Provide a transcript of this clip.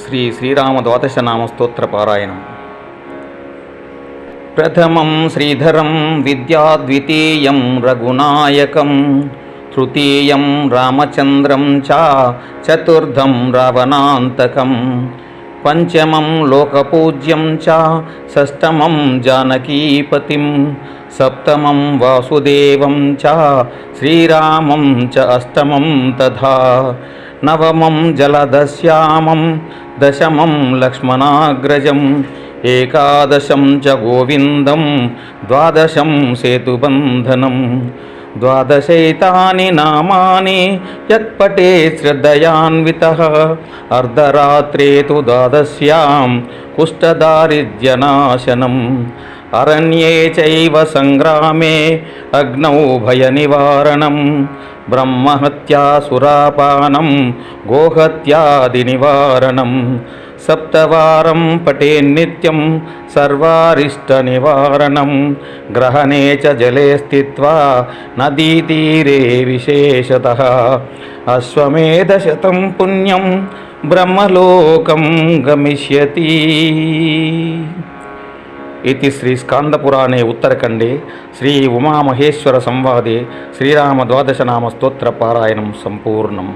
శ్రీరామ ద్వాదశనామ స్తోత్ర పారాయణం. ప్రథమం శ్రీధరం విద్యాద్వితీయం రఘునాయకం, తృతీయం రామచంద్రం చ చతుర్థం రావణాంతకం, పంచమం లోకపూజ్యం చ షష్టమం జానకీపతిం, సప్తమం వాసుదేవం చ శ్రీరామం చ అష్టమం తథా, నవమం జలదశ్యామం దశమం లక్ష్మణాగ్రజం, ఏకాదశం చ గోవిందం ద్వాదశం సేతుబంధనం. ద్వాదశైతాని నామాని యత్పటే శ్రద్ధయాన్వితః, అర్ధరాత్రే తు ద్వాదశ్యాం కుష్ఠదారిద్ర్యనాశనం. అరణ్యే చైవ సంగ్రామే అగ్నౌ భయనివారణం, బ్రహ్మహత్యా సురాపానం గోహత్యాది నివారణం. సప్తవారం పఠేన్నిత్యం సర్వారిష్ట నివారణం, గ్రహణే చ జలే స్థిత్వా నదీతీరే విశేషతః. అశ్వమేధశతం పుణ్యం బ్రహ్మలోకం గమిష్యతి. इति श्री स्कांदपुराणे उत्तरखंडे श्री उमामहेश्वर संवादे श्रीराम द्वादशनाम स्तोत्र पारायणं संपूर्णम्.